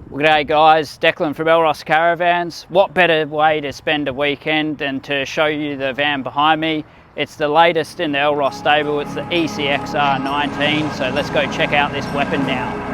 Well, g'day guys, Declan from Elross Caravans. What better way to spend a weekend than to show you the van behind me. It's the latest in the Elross stable. It's the ECX-R19, so let's go check out this weapon now.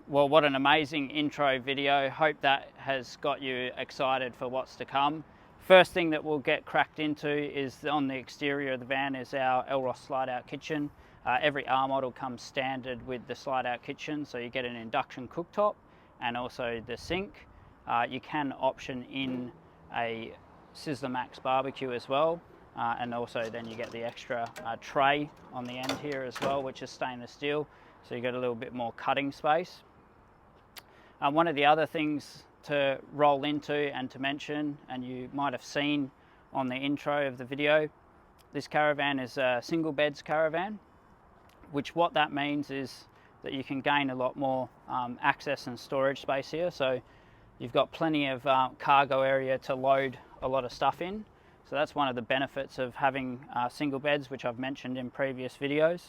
Well, what an amazing intro video. Hope that has got you excited for what's to come. First thing that we'll get cracked into is on the exterior of the van is our Elross slide-out kitchen. Every R model comes standard with the slide-out kitchen, so you get an induction cooktop and also the sink. You can option in a Sizzler Max barbecue as well, and also then you get the extra tray on the end here as well, which is stainless steel, so you get a little bit more cutting space. One of the other things to roll into and to mention, and you might have seen on the intro of the video, this caravan is a single beds caravan, which what that means is that you can gain a lot more access and storage space here. So you've got plenty of cargo area to load a lot of stuff in. So that's one of the benefits of having single beds, which I've mentioned in previous videos.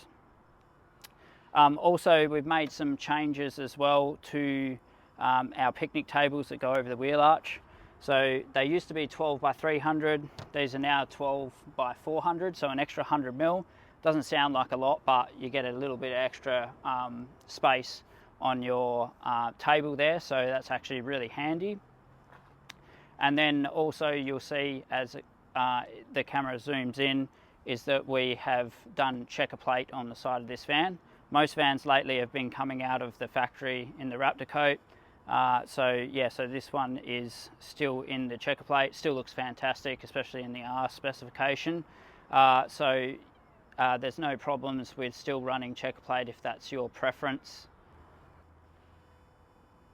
Also, we've made some changes as well to our picnic tables that go over the wheel arch. So they used to be 12 by 300, these are now 12 by 400, so an extra 100 mil. Doesn't sound like a lot, but you get a little bit extra space on your table there, so that's actually really handy. And then also you'll see as the camera zooms in is that we have done checker plate on the side of this van. Most vans lately have been coming out of the factory in the Raptor coat. So this one is still in the checker plate, still looks fantastic, especially in the R specification. There's no problems with still running checker plate if that's your preference.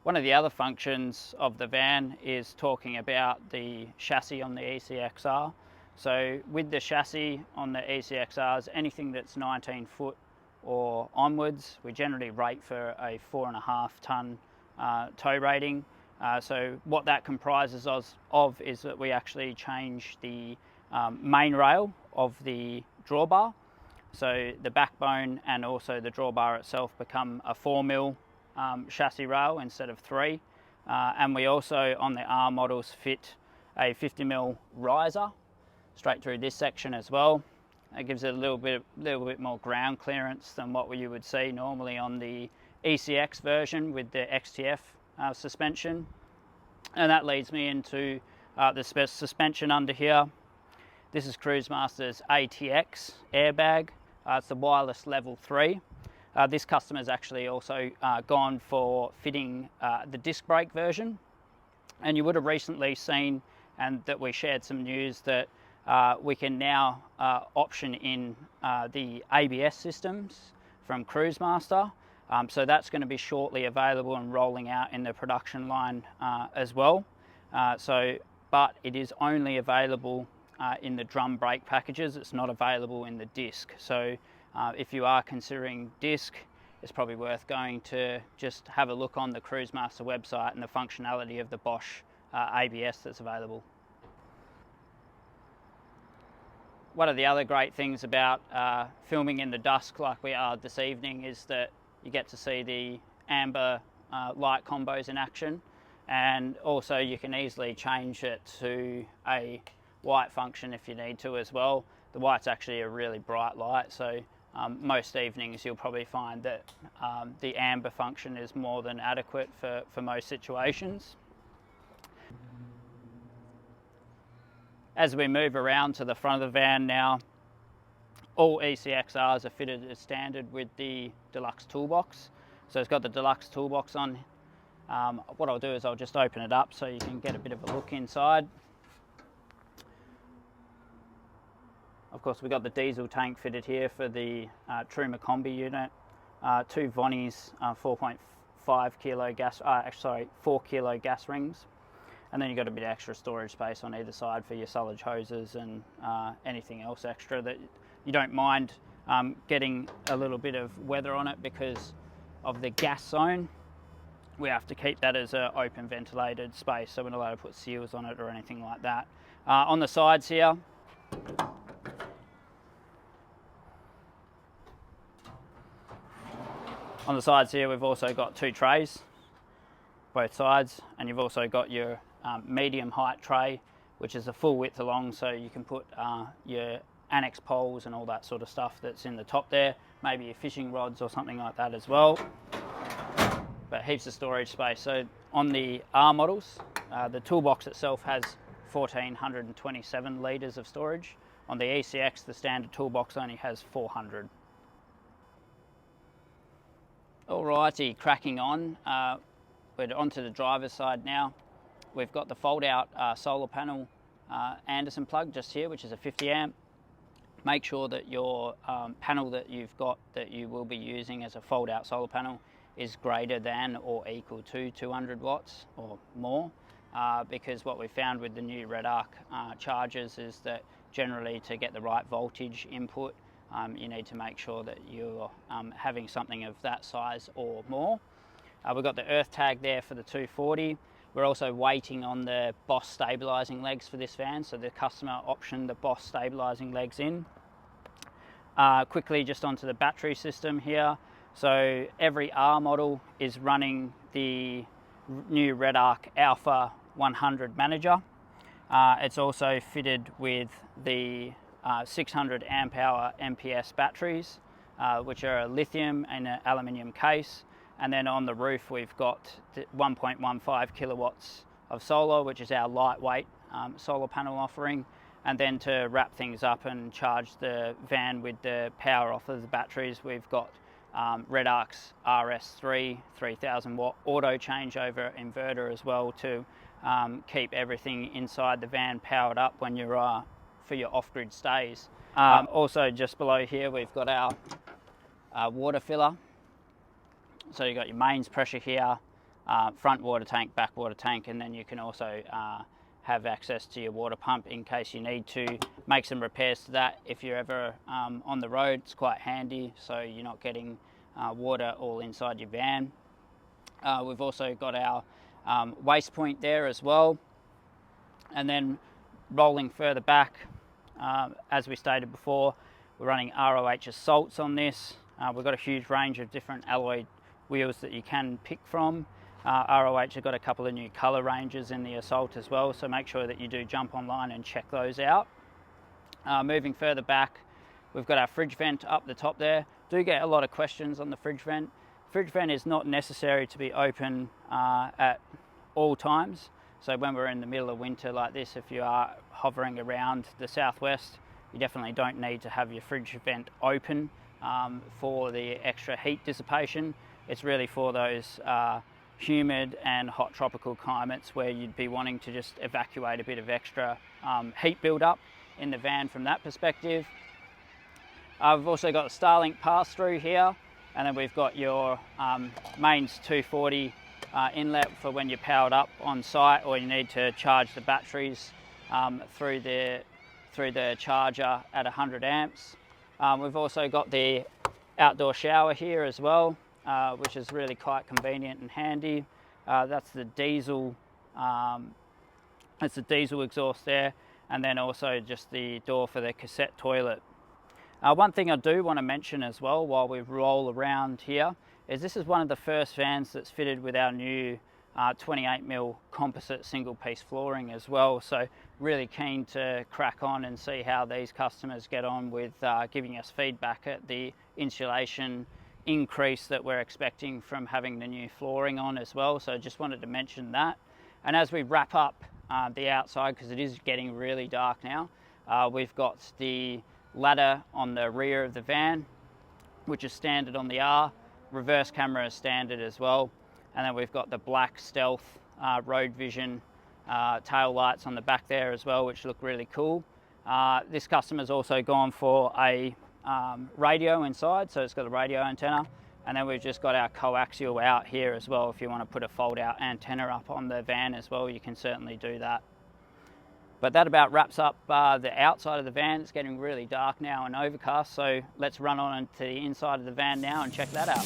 One of the other functions of the van is talking about the chassis on the ECX-R. So with the chassis on the ECX-Rs, anything that's 19 foot or onwards, we generally rate for a 4.5 ton tow rating. So what that comprises of is that we actually change the main rail of the drawbar. So the backbone and also the drawbar itself become a 4mm chassis rail instead of 3. And we also, on the R models, fit a 50mm riser straight through this section as well. It gives it a little bit more ground clearance than what you would see normally on the ECX version with the XTF suspension. And that leads me into the suspension under here. This is Cruisemaster's ATX airbag. It's the wireless level 3. This customer's actually also gone for fitting the disc brake version. And you would have recently seen, and that we shared some news, that we can now option in the ABS systems from Cruisemaster. So that's going to be shortly available and rolling out in the production line as well. But it is only available in the drum brake packages. It's not available in the disc. So if you are considering disc, it's probably worth going to just have a look on the Cruisemaster website and the functionality of the Bosch ABS that's available. One of the other great things about filming in the dusk like we are this evening is that you get to see the amber light combos in action, and also you can easily change it to a white function if you need to as well. The white's actually a really bright light, so most evenings you'll probably find that the amber function is more than adequate for most situations. As we move around to the front of the van now, all ECX-Rs are fitted as standard with the deluxe toolbox. So it's got the deluxe toolbox on. What I'll do is I'll just open it up so you can get a bit of a look inside. Of course, we've got the diesel tank fitted here for the Truma Combi unit. 2 Vonnies 4.5 kilo gas, 4 kilo gas rings. And then you've got a bit of extra storage space on either side for your silage hoses and anything else extra that you don't mind getting a little bit of weather on it because of the gas zone. We have to keep that as an open ventilated space, so we're not allowed to put seals on it or anything like that. On the sides here, we've also got 2 trays, both sides, and you've also got your medium height tray, which is a full width along, so you can put your annex poles and all that sort of stuff that's in the top there, maybe your fishing rods or something like that as well. But heaps of storage space. So on the R models, the toolbox itself has 1427 litres of storage. On the ECX, the standard toolbox only has 400. Alrighty, cracking on. We're onto the driver's side now. We've got the fold-out solar panel Anderson plug just here, which is a 50 amp. Make sure that your panel that you've got that you will be using as a fold-out solar panel is greater than or equal to 200 watts or more, because what we found with the new Redarc chargers is that generally to get the right voltage input, you need to make sure that you're having something of that size or more. We've got the earth tag there for the 240. We're also waiting on the Bosch stabilising legs for this van, so the customer optioned the Bosch stabilising legs in. Quickly just onto the battery system here. So every R model is running the new Radarc Alpha 100 manager. It's also fitted with the 600 amp hour MPS batteries, which are a lithium and an aluminium case. And then on the roof we've got 1.15 kilowatts of solar, which is our lightweight solar panel offering. And then to wrap things up and charge the van with the power off of the batteries, we've got Redarc's RS3 3000 watt auto changeover inverter as well to keep everything inside the van powered up when you're for your off-grid stays. Also just below here we've got our water filler. So you've got your mains pressure here, front water tank, back water tank, and then you can also have access to your water pump in case you need to make some repairs to that. If you're ever on the road, it's quite handy, so you're not getting water all inside your van. We've also got our waste point there as well. And then rolling further back, as we stated before, We're running ROH Assaults on this. We've got a huge range of different alloy wheels that you can pick from. ROH have got a couple of new colour ranges in the Assault as well, so make sure that you do jump online and check those out. Moving further back, we've got our fridge vent up the top there. Do get a lot of questions on the fridge vent. Fridge vent is not necessary to be open at all times. So when we're in the middle of winter like this, if you are hovering around the southwest, you definitely don't need to have your fridge vent open for the extra heat dissipation. It's really for those humid and hot tropical climates where you'd be wanting to just evacuate a bit of extra heat build-up in the van from that perspective. We've also got the Starlink pass-through here, and then we've got your mains 240 inlet for when you're powered up on site or you need to charge the batteries through the charger at 100 amps. We've also got the outdoor shower here as well, which is really quite convenient and handy. That's the diesel exhaust there, and then also just the door for the cassette toilet. One thing I do want to mention as well while we roll around here is this is one of the first vans that's fitted with our new 28mm composite single piece flooring as well, so really keen to crack on and see how these customers get on with giving us feedback at the insulation increase that we're expecting from having the new flooring on as well. So just wanted to mention that. And as we wrap up the outside, because it is getting really dark now, we've got the ladder on the rear of the van, which is standard on the R. Reverse camera is standard as well, and then we've got the black stealth road vision tail lights on the back there as well, which look really cool. This customer's also gone for a radio inside, so it's got a radio antenna, and then we've just got our coaxial out here as well. If you want to put a fold out antenna up on the van as well, you can certainly do that. But that about wraps up the outside of the van. It's getting really dark now and overcast, so let's run on into the inside of the van now and check that out.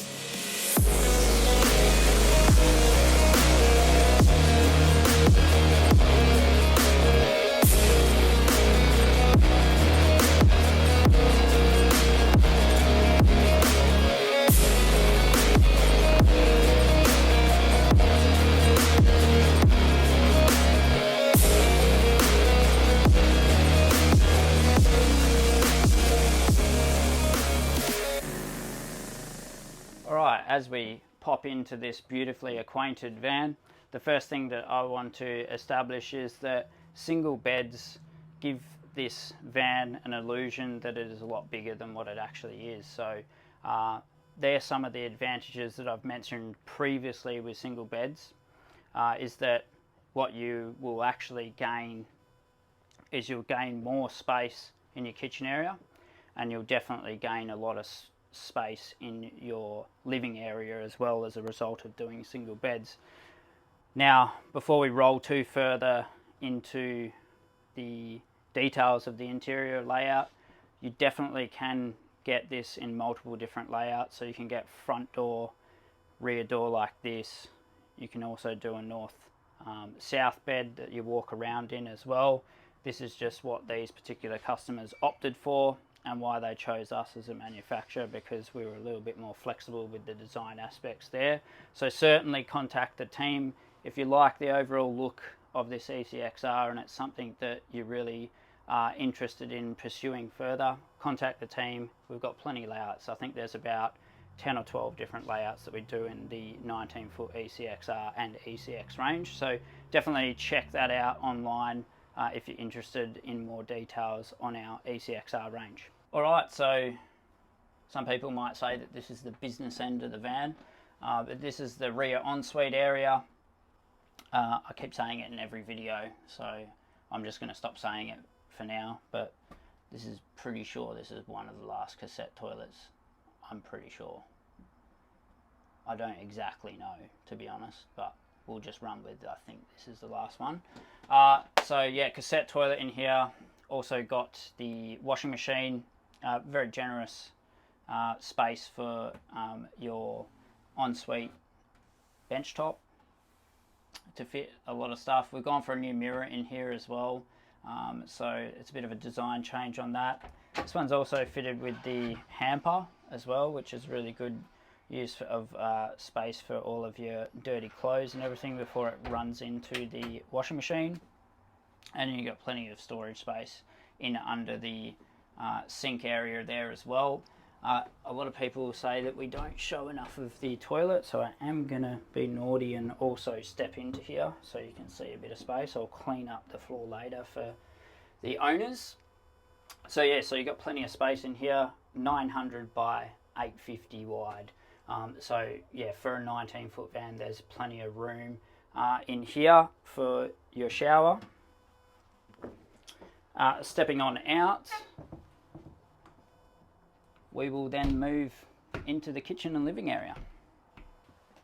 As we pop into this beautifully acquainted van, the first thing that I want to establish is that single beds give this van an illusion that it is a lot bigger than what it actually is. So there are some of the advantages that I've mentioned previously with single beds, is that what you will actually gain is you'll gain more space in your kitchen area, and you'll definitely gain a lot of space in your living area as well as a result of doing single beds. Now, before we roll too further into the details of the interior layout, you definitely can get this in multiple different layouts. So you can get front door, rear door like this. You can also do a north-south bed that you walk around in as well. This is just what these particular customers opted for, and why they chose us as a manufacturer, because we were a little bit more flexible with the design aspects there. So certainly contact the team if you like the overall look of this ECX-R and it's something that you really are interested in pursuing further. Contact the team. We've got plenty of layouts. I think there's about 10 or 12 different layouts that we do in the 19-foot ECX-R and ECX range. So definitely check that out online if you're interested in more details on our ECX-R range. Alright, so some people might say that this is the business end of the van, but this is the rear ensuite area. I keep saying it in every video, so I'm just going to stop saying it for now, but this is pretty sure this is one of the last cassette toilets. I'm pretty sure. I don't exactly know, to be honest, but we'll just run with, I think this is the last one. So yeah, cassette toilet in here. Also got the washing machine, very generous space for your ensuite bench top to fit a lot of stuff. We've gone for a new mirror in here as well, so it's a bit of a design change on that. This one's also fitted with the hamper as well, which is really good use of space for all of your dirty clothes and everything before it runs into the washing machine. And you've got plenty of storage space in under the sink area there as well. A lot of people say that we don't show enough of the toilet, so I am going to be naughty and also step into here so you can see a bit of space. I'll clean up the floor later for the owners. So yeah, so you've got plenty of space in here, 900 by 850 wide. So yeah, for a 19-foot van, there's plenty of room in here for your shower. Stepping on out, we will then move into the kitchen and living area.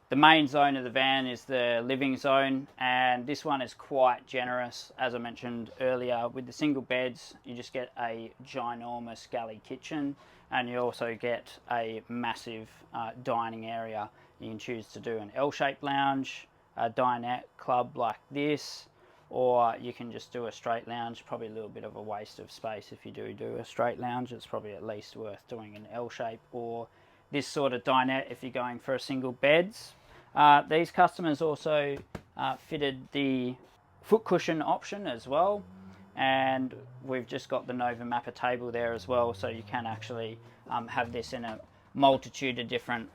The main zone of the van is the living zone, and this one is quite generous. As I mentioned earlier, with the single beds, you just get a ginormous galley kitchen, and you also get a massive dining area. You can choose to do an L-shaped lounge, a dinette club like this, or you can just do a straight lounge. Probably a little bit of a waste of space if you do a straight lounge. It's probably at least worth doing an L shape or this sort of dinette if you're going for a single beds. These customers also fitted the foot cushion option as well, and we've just got the Nova Mapper table there as well, so you can actually have this in a multitude of different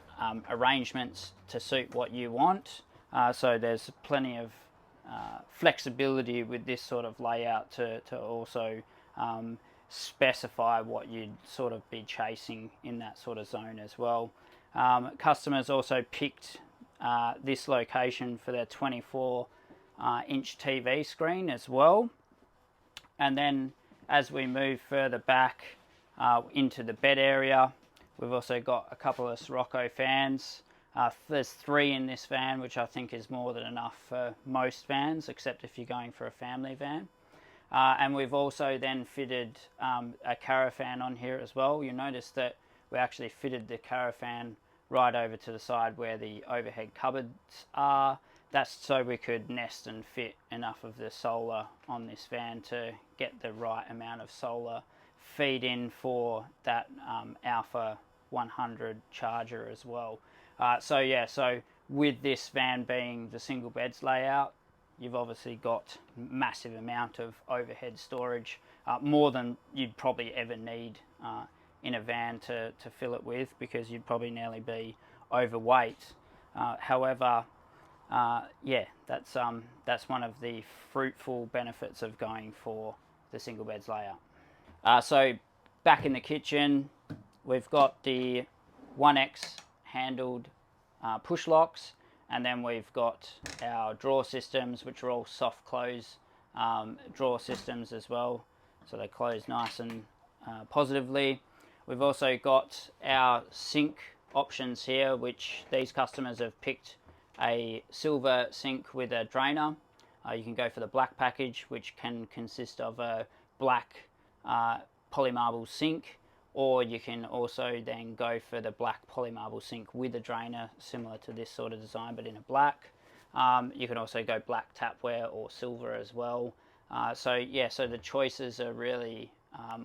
arrangements to suit what you want. So there's plenty of flexibility with this sort of layout to also specify what you'd sort of be chasing in that sort of zone as well. Customers also picked this location for their 24-inch TV screen as well. And then as we move further back into the bed area, we've also got a couple of Sirocco fans. There's 3 in this van, which I think is more than enough for most vans, except if you're going for a family van. And we've also then fitted a Caravan on here as well. You'll notice that we actually fitted the Caravan right over to the side where the overhead cupboards are. That's so we could nest and fit enough of the solar on this van to get the right amount of solar feed in for that Alpha 100 charger as well. So yeah, so with this van being the single beds layout, you've obviously got massive amount of overhead storage, more than you'd probably ever need in a van to fill it with, because you'd probably nearly be overweight. However, yeah, that's one of the fruitful benefits of going for the single beds layout. So back in the kitchen, we've got the 1X handled push locks, and then we've got our drawer systems, which are all soft close drawer systems as well, so they close nice and positively. We've also got our sink options here, which these customers have picked a silver sink with a drainer. You can go for the black package, which can consist of a black polymarble sink, or you can also then go for the black polymarble sink with a drainer, similar to this sort of design but in a black. You can also go black tapware or silver as well. So yeah, so the choices are really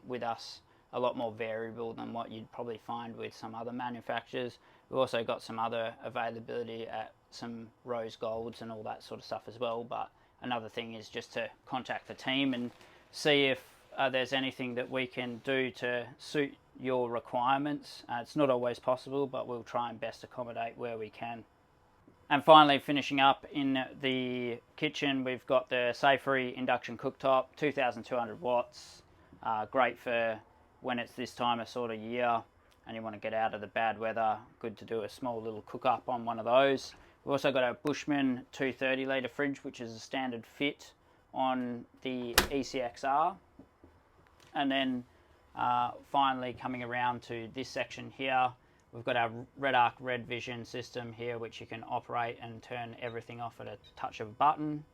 with us a lot more variable than what you'd probably find with some other manufacturers. We've also got some other availability at some rose golds and all that sort of stuff as well, but another thing is just to contact the team and see if there's anything that we can do to suit your requirements. It's not always possible, but we'll try and best accommodate where we can. And finally, finishing up in the kitchen, we've got the Safery induction cooktop, 2,200 watts, great for when it's this time of sort of year and you want to get out of the bad weather. Good to do a small little cook up on one of those. We've also got our Bushman 230 litre fridge, which is a standard fit on the ECX-R. And then finally coming around to this section here, we've got our Redarc Red Vision system here, which you can operate and turn everything off at a touch of a button.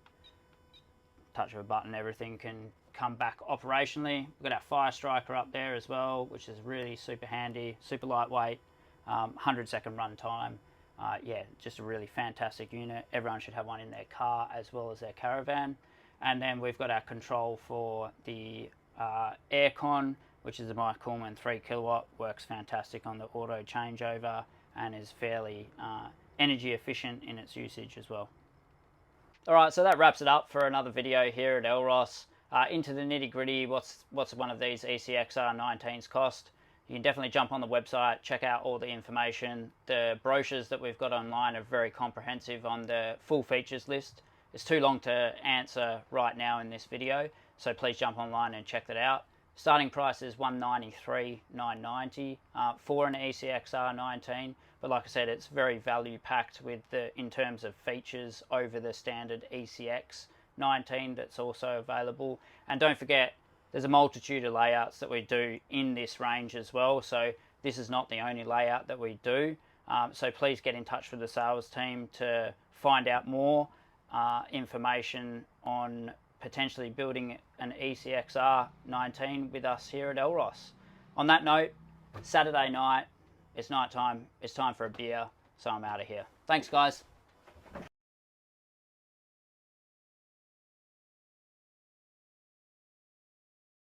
Touch of a button, everything can come back operationally. We've got our Fire Striker up there as well, which is really super handy, super lightweight, 100-second run time. Yeah, just a really fantastic unit. Everyone should have one in their car as well as their Caravan. And then we've got our control for the aircon, which is the Coolman 3 kilowatt, works fantastic on the auto changeover and is fairly energy efficient in its usage as well. Alright, so that wraps it up for another video here at Elross. Into the nitty gritty, what's one of these ECX-R19s cost? You can definitely jump on the website, check out all the information. The brochures that we've got online are very comprehensive on the full features list. It's too long to answer right now in this video, so please jump online and check that out. Starting price is $193,990 for an ECX-R19, but like I said, it's very value packed in terms of features over the standard ECX-19 that's also available. And don't forget, there's a multitude of layouts that we do in this range as well, so this is not the only layout that we do. So please get in touch with the sales team to find out more information on potentially building an ECX-R19 with us here at Elross. On that note, Saturday night, it's night time, it's time for a beer, so I'm out of here. Thanks guys.